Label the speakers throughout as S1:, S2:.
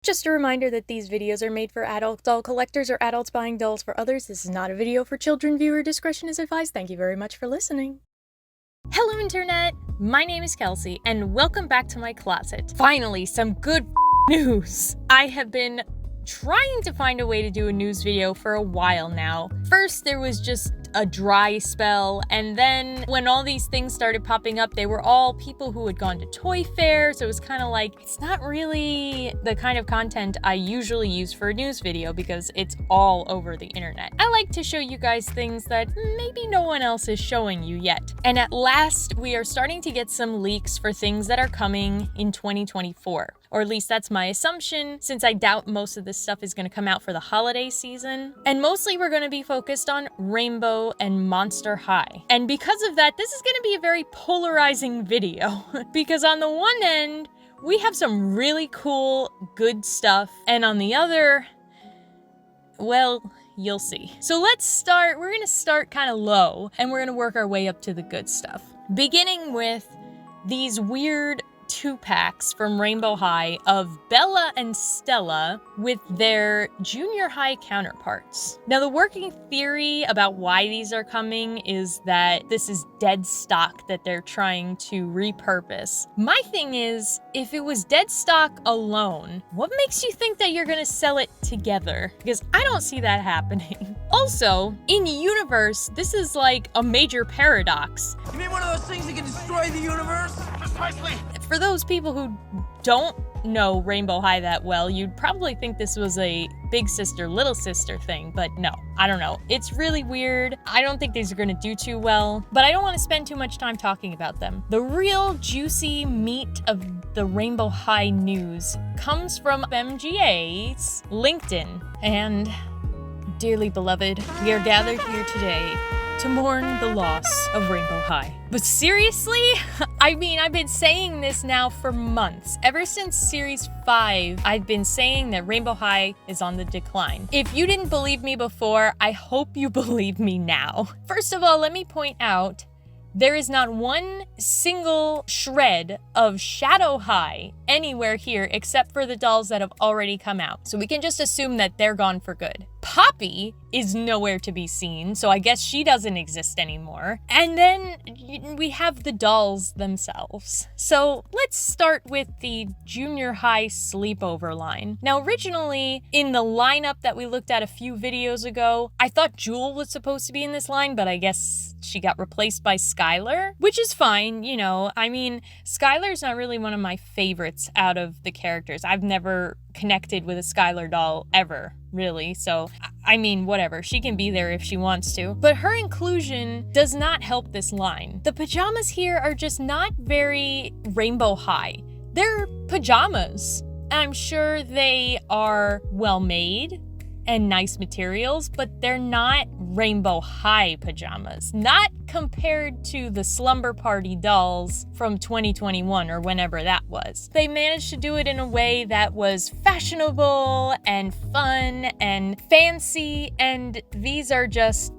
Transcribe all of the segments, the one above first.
S1: Just a reminder that these videos are made for adult doll collectors or adults buying dolls for others. This is not a video for children. Viewer discretion is advised. Thank you very much for listening. Hello internet, my name is Kelsey and welcome back to my closet. Finally, some good news. I have been trying to find a way to do a news video for a while now. First, there was just a dry spell, and then when all these things started popping up, they were all people who had gone to toy fairs, so it was kind of like, it's not really the kind of content I usually use for a news video because it's all over the internet. I like to show you guys things that maybe no one else is showing you yet. And at last, we are starting to get some leaks for things that are coming in 2024. Or at least that's my assumption, since I doubt most of this stuff is going to come out for the holiday season. And mostly we're going to be focused on Rainbow and Monster High. And because of that, this is going to be a very polarizing video. Because on the one end, we have some really cool, good stuff. And on the other, well, you'll see. So let's start, we're going to start kind of low, and we're going to work our way up to the good stuff. Beginning with these weird 2-packs from Rainbow High of Bella and Stella with their junior high counterparts. Now, the working theory about why these are coming is that this is dead stock that they're trying to repurpose. My thing is, if it was dead stock alone, what makes you think that you're gonna sell it together? Because I don't see that happening. Also, in universe, this is like a major paradox.
S2: You mean one of those things that can destroy the universe? Precisely!
S1: For those people who don't know Rainbow High that well, you'd probably think this was a big sister, little sister thing, but no, I don't know. It's really weird. I don't think these are gonna do too well, but I don't want to spend too much time talking about them. The real juicy meat of the Rainbow High news comes from MGA's LinkedIn. And dearly beloved, we are gathered here today to mourn the loss of Rainbow High. But seriously? I mean, I've been saying this now for months. Ever since Series 5, I've been saying that Rainbow High is on the decline. If you didn't believe me before, I hope you believe me now. First of all, let me point out, there is not one single shred of Shadow High anywhere here except for the dolls that have already come out. So we can just assume that they're gone for good. Poppy is nowhere to be seen, so I guess she doesn't exist anymore. And then we have the dolls themselves. So let's start with the junior high sleepover line. Now, originally in the lineup that we looked at a few videos ago, I thought Jewel was supposed to be in this line, but I guess she got replaced by Skylar, which is fine, you know. I mean, Skylar's not really one of my favorites out of the characters. I've never connected with a Skylar doll ever, really. So, I mean, whatever. She can be there if she wants to. But her inclusion does not help this line. The pajamas here are just not very Rainbow High. They're pajamas. I'm sure they are well made and nice materials, but they're not Rainbow High pajamas. Not compared to the Slumber Party dolls from 2021 or whenever that was. They managed to do it in a way that was fashionable and fun and fancy, and these are just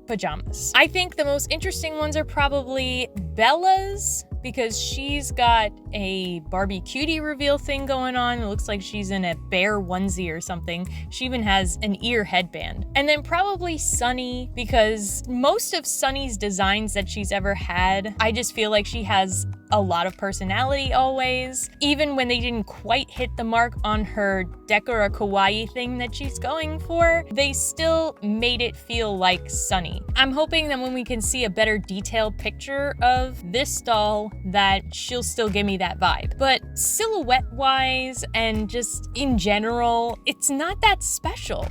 S1: pajamas. I think the most interesting ones are probably Bella's, because she's got a Barbie cutie reveal thing going on. It looks like she's in a bear onesie or something. She even has an ear headband. And then probably Sunny, because most of Sunny's designs that she's ever had, I just feel like she has a lot of personality always. Even when they didn't quite hit the mark on her Decora Kawaii thing that she's going for, they still made it feel like Sunny. I'm hoping that when we can see a better detailed picture of this doll, that she'll still give me that vibe. But silhouette-wise and just in general, it's not that special.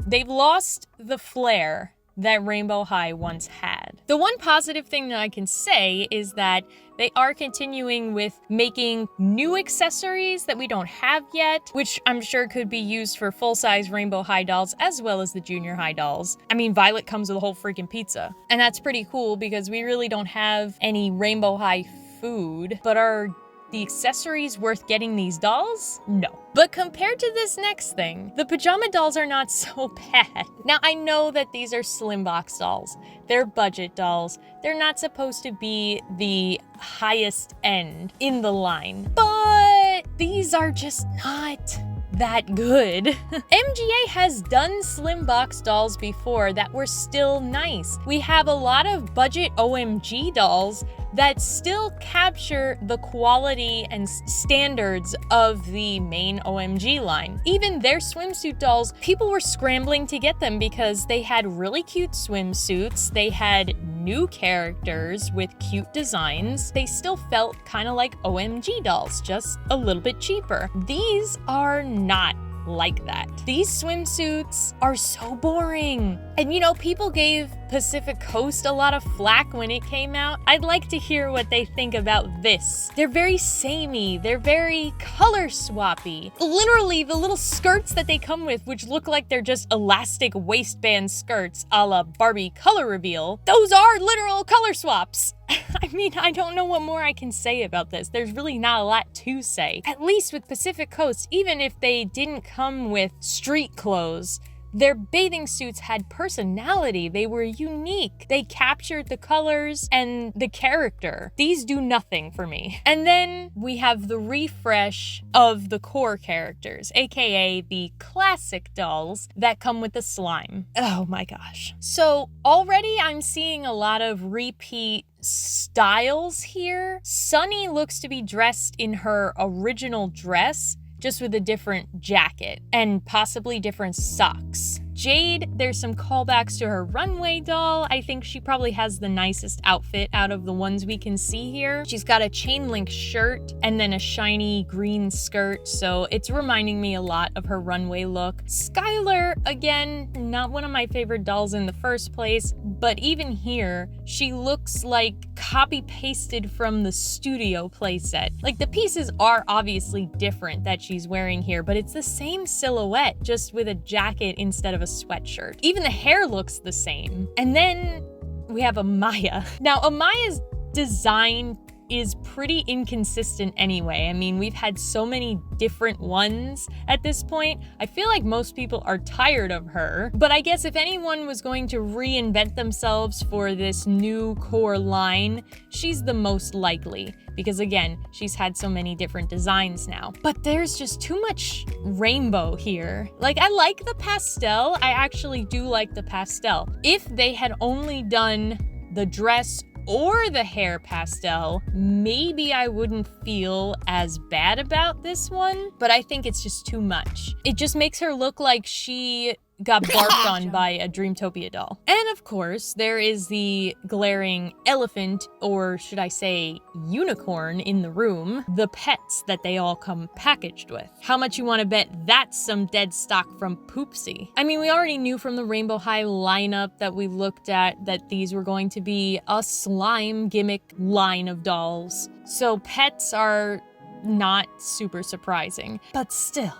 S1: They've lost the flair that Rainbow High once had. The one positive thing that I can say is that they are continuing with making new accessories that we don't have yet, which I'm sure could be used for full-size Rainbow High dolls as well as the junior high dolls. I mean, Violet comes with a whole freaking pizza. And that's pretty cool because we really don't have any Rainbow High food, but are the accessories worth getting these dolls? No. But compared to this next thing, the pajama dolls are not so bad. Now, I know that these are slim box dolls. They're budget dolls. They're not supposed to be the highest end in the line, but these are just not that good. MGA has done slim box dolls before that were still nice. We have a lot of budget OMG dolls that still capture the quality and standards of the main OMG line. Even their swimsuit dolls, people were scrambling to get them because they had really cute swimsuits, they had new characters with cute designs. They still felt kind of like OMG dolls, just a little bit cheaper. These are not like that. These swimsuits are so boring. And you know, people gave Pacific Coast a lot of flack when it came out. I'd like to hear what they think about this. They're very samey, they're very color swappy. Literally, the little skirts that they come with, which look like they're just elastic waistband skirts a la Barbie color reveal, those are literal color swaps. I mean, I don't know what more I can say about this. There's really not a lot to say. At least with Pacific Coast, even if they didn't come with street clothes, their bathing suits had personality. They were unique. They captured the colors and the character. These do nothing for me. And then we have the refresh of the core characters, aka the classic dolls that come with the slime. Oh my gosh. So already I'm seeing a lot of repeat styles here. Sunny looks to be dressed in her original dress, just with a different jacket and possibly different socks. Jade, there's some callbacks to her runway doll. I think she probably has the nicest outfit out of the ones we can see here. She's got a chain link shirt and then a shiny green skirt, so it's reminding me a lot of her runway look. Skylar, again, not one of my favorite dolls in the first place, but even here, she looks like copy-pasted from the studio playset. Like, the pieces are obviously different that she's wearing here, but it's the same silhouette, just with a jacket instead of a sweatshirt. Even the hair looks the same. And then we have Amaya. Now, Amaya's design is pretty inconsistent anyway. I mean, we've had so many different ones at this point. I feel like most people are tired of her, but I guess if anyone was going to reinvent themselves for this new core line, she's the most likely, because again, she's had so many different designs now. But there's just too much rainbow here. Like, I like the pastel. I actually do like the pastel. If they had only done the dress or the hair pastel, maybe I wouldn't feel as bad about this one, but I think it's just too much. It just makes her look like she got barked on by a Dreamtopia doll. And of course, there is the glaring elephant, or should I say unicorn, in the room, the pets that they all come packaged with. How much you want to bet that's some dead stock from Poopsie? I mean, we already knew from the Rainbow High lineup that we looked at that these were going to be a slime gimmick line of dolls. So pets are not super surprising, but still,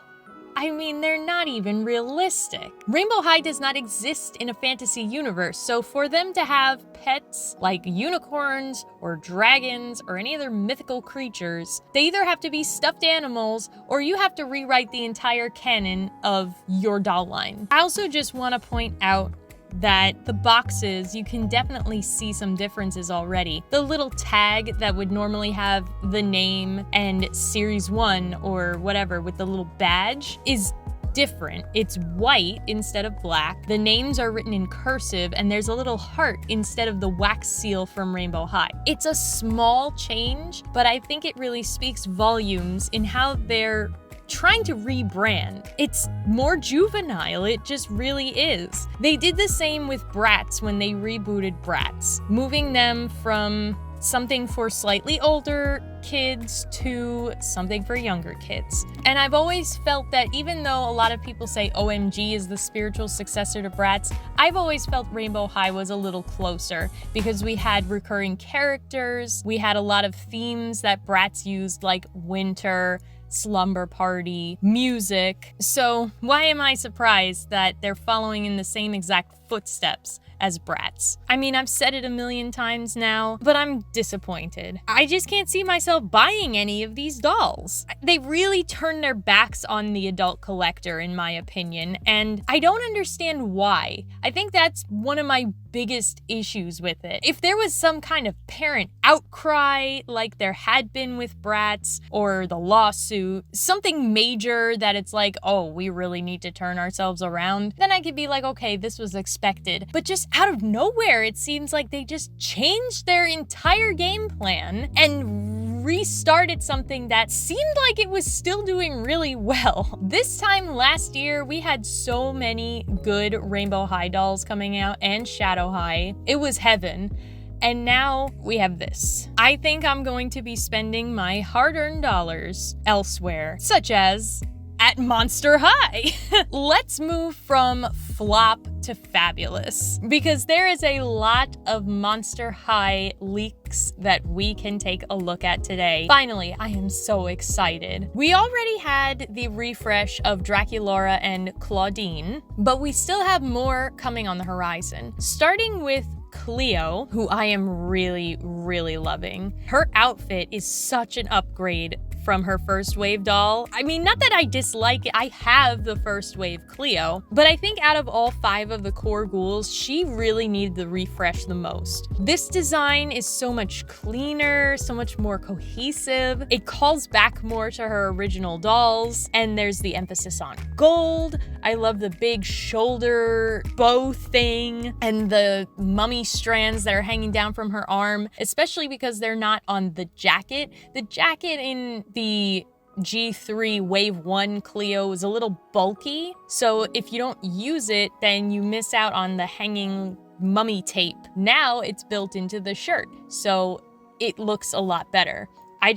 S1: I mean, they're not even realistic. Rainbow High does not exist in a fantasy universe, so for them to have pets like unicorns or dragons or any other mythical creatures, they either have to be stuffed animals or you have to rewrite the entire canon of your doll line. I also just want to point out that the boxes, you can definitely see some differences already. The little tag that would normally have the name and series 1 or whatever with the little badge is different. It's white instead of black. The names are written in cursive and there's a little heart instead of the wax seal from Rainbow High. It's a small change, but I think it really speaks volumes in how they're trying to rebrand. It's more juvenile, it just really is. They did the same with Bratz when they rebooted Bratz, moving them from something for slightly older kids to something for younger kids. And I've always felt that even though a lot of people say OMG is the spiritual successor to Bratz, I've always felt Rainbow High was a little closer because we had recurring characters, we had a lot of themes that Bratz used, like winter, slumber party, music. So why am I surprised that they're following in the same exact footsteps as Bratz. I mean, I've said it a million times now, but I'm disappointed. I just can't see myself buying any of these dolls. They really turn their backs on the adult collector, in my opinion, and I don't understand why. I think that's one of my biggest issues with it. If there was some kind of parent outcry like there had been with Bratz, or the lawsuit, something major that it's like, oh, we really need to turn ourselves around, then I could be like, okay, this was expected. But just out of nowhere, it seems like they just changed their entire game plan and restarted something that seemed like it was still doing really well. This time last year, we had so many good Rainbow High dolls coming out and Shadow High. It was heaven. And now we have this. I think I'm going to be spending my hard-earned dollars elsewhere, such as at Monster High. Let's move from flop to fabulous, because there is a lot of Monster High leaks that we can take a look at today. Finally, I am so excited. We already had the refresh of Draculaura and Claudine, but we still have more coming on the horizon. Starting with Cleo, who I am really, really loving. Her outfit is such an upgrade from her first wave doll. I mean, not that I dislike it, I have the first wave Cleo, but I think out of all 5 of the core ghouls, she really needed the refresh the most. This design is so much cleaner, so much more cohesive. It calls back more to her original dolls, and there's the emphasis on gold. I love the big shoulder bow thing and the mummy strands that are hanging down from her arm, especially because they're not on the jacket. The jacket in the G3 Wave 1 Cleo is a little bulky, so if you don't use it, then you miss out on the hanging mummy tape. Now it's built into the shirt, so it looks a lot better. I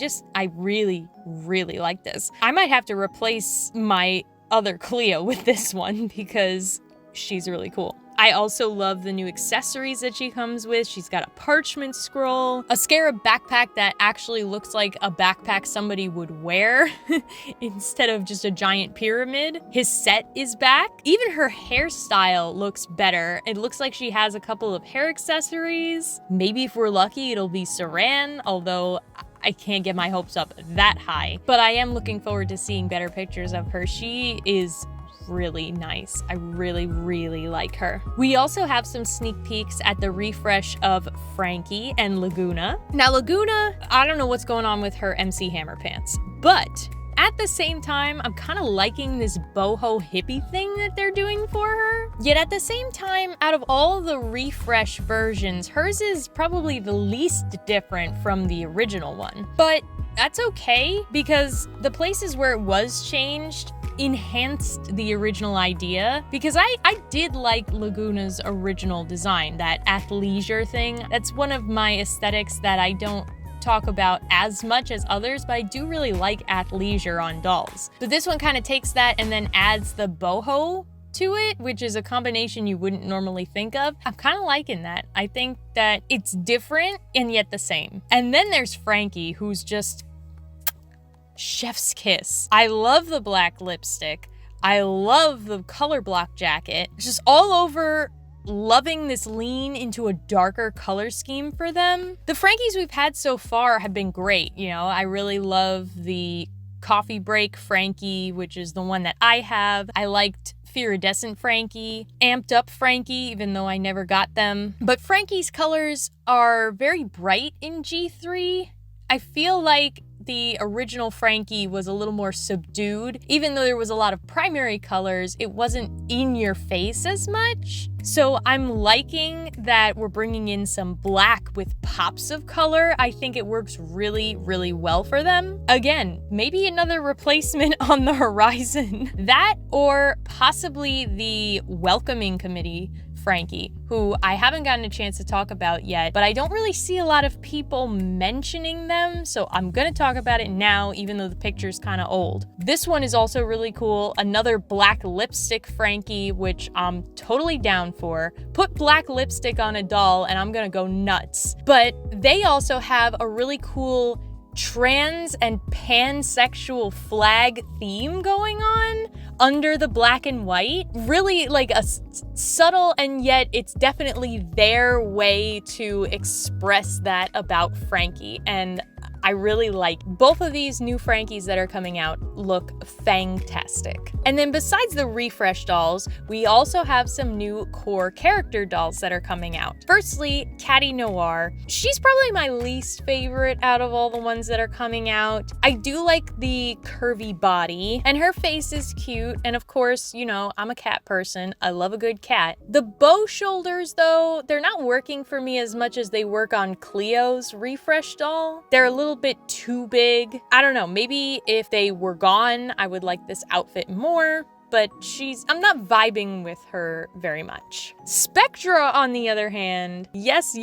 S1: really, really like this. I might have to replace my other Cleo with this one because she's really cool. I also love the new accessories that she comes with. She's got a parchment scroll, a scarab backpack that actually looks like a backpack somebody would wear instead of just a giant pyramid. His set is back. Even her hairstyle looks better. It looks like she has a couple of hair accessories. Maybe if we're lucky, it'll be Saran, although I can't get my hopes up that high. But I am looking forward to seeing better pictures of her. She is really nice. I really, really like her. We also have some sneak peeks at the refresh of Frankie and Laguna. Now Laguna, I don't know what's going on with her MC Hammer pants, but at the same time, I'm kind of liking this boho hippie thing that they're doing for her. Yet at the same time, out of all the refresh versions, hers is probably the least different from the original one. But that's okay, because the places where it was changed enhanced the original idea, because I did like Laguna's original design, that athleisure thing. That's one of my aesthetics that I don't talk about as much as others, but I do really like athleisure on dolls. But this one kind of takes that and then adds the boho to it, which is a combination you wouldn't normally think of. I'm kind of liking that. I think that it's different and yet the same. And then there's Frankie, who's just chef's kiss. I love the black lipstick. I love the color block jacket. Just all over loving this lean into a darker color scheme for them. The Frankies we've had so far have been great. You know, I really love the coffee break Frankie, which is the one that I have. I liked Iridescent Frankie, Amped Up Frankie, even though I never got them. But Frankie's colors are very bright in G3. I feel like the original Frankie was a little more subdued. Even though there was a lot of primary colors, it wasn't in your face as much. So I'm liking that we're bringing in some black with pops of color. I think it works really, really well for them. Again, maybe another replacement on the horizon. That, or possibly the welcoming committee Frankie, who I haven't gotten a chance to talk about yet, but I don't really see a lot of people mentioning them, so I'm gonna talk about it now, even though the picture's kind of old. This one is also really cool. Another black lipstick Frankie, which I'm totally down for. Put black lipstick on a doll and I'm gonna go nuts. But they also have a really cool trans and pansexual flag theme going on. under the black and white. Really like a subtle, and yet it's definitely their way to express that about Frankie. And I really like both of these new Frankies that are coming out look fantastic. And then besides the refresh dolls, we also have some new core character dolls that are coming out. Firstly, Catty Noir. She's probably my least favorite out of all the ones that are coming out. I do like the curvy body, and her face is cute. And of course, you know, I'm a cat person. I love a good cat. The bow shoulders, though, they're not working for me as much as they work on Cleo's refresh doll. They're a little bit too big. I don't know, maybe if they were gone, I would like this outfit more, but I'm not vibing with her very much. Spectra, on the other hand, yes,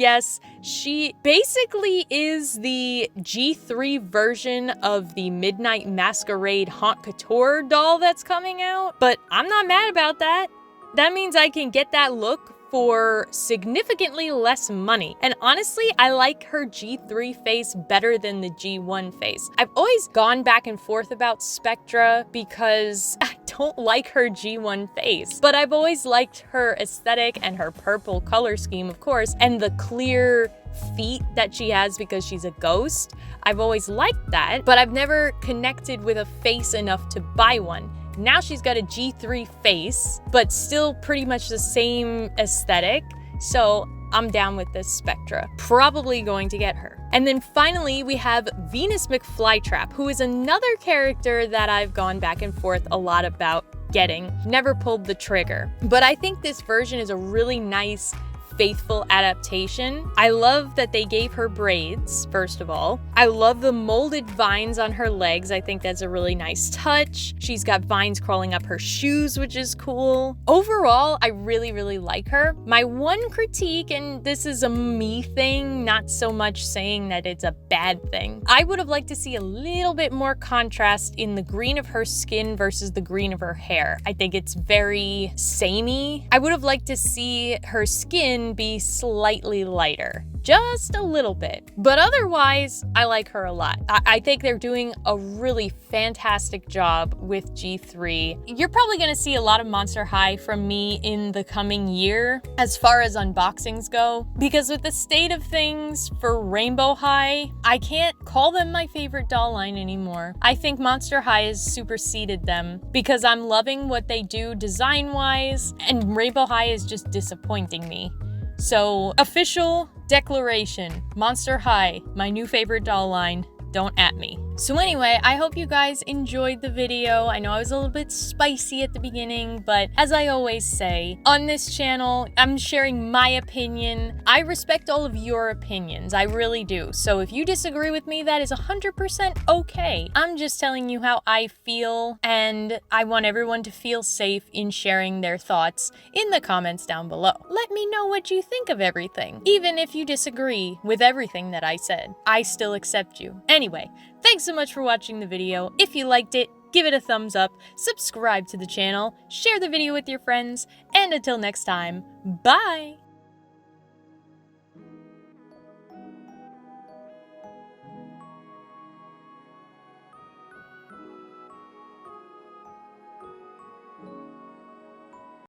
S1: she basically is the G3 version of the Midnight Masquerade Haute Couture doll that's coming out, but I'm not mad about that. That means I can get that look for significantly less money. And honestly, I like her G3 face better than the G1 face. I've always gone back and forth about Spectra because I don't like her G1 face, but I've always liked her aesthetic and her purple color scheme, of course, and the clear feet that she has because she's a ghost. I've always liked that, but I've never connected with a face enough to buy one. Now she's got a G3 face, but still pretty much the same aesthetic. So I'm down with this Spectra. Probably going to get her. And then finally, we have Venus McFlytrap, who is another character that I've gone back and forth a lot about getting. Never pulled the trigger. But I think this version is a really nice, faithful adaptation. I love that they gave her braids, first of all. I love the molded vines on her legs. I think that's a really nice touch. She's got vines crawling up her shoes, which is cool. Overall, I really like her. My one critique, and this is a me thing, not so much saying that it's a bad thing, I would have liked to see a little bit more contrast in the green of her skin versus the green of her hair. I think it's very samey. I would have liked to see her skin be slightly lighter. Just a little bit. But otherwise, I like her a lot. I think they're doing a really fantastic job with G3. You're probably gonna see a lot of Monster High from me in the coming year as far as unboxings go, because with the state of things for Rainbow High, I can't call them my favorite doll line anymore. I think Monster High has superseded them because I'm loving what they do design-wise, and Rainbow High is just disappointing me. So, official declaration, Monster High, my new favorite doll line. Don't at me. So anyway, I hope you guys enjoyed the video. I know I was a little bit spicy at the beginning, but as I always say, on this channel, I'm sharing my opinion. I respect all of your opinions, I really do. So if you disagree with me, that is 100% okay. I'm just telling you how I feel, and I want everyone to feel safe in sharing their thoughts in the comments down below. Let me know what you think of everything. Even if you disagree with everything that I said, I still accept you. Anyway, thanks so much for watching the video. If you liked it, give it a thumbs up, subscribe to the channel, share the video with your friends, and until next time, bye!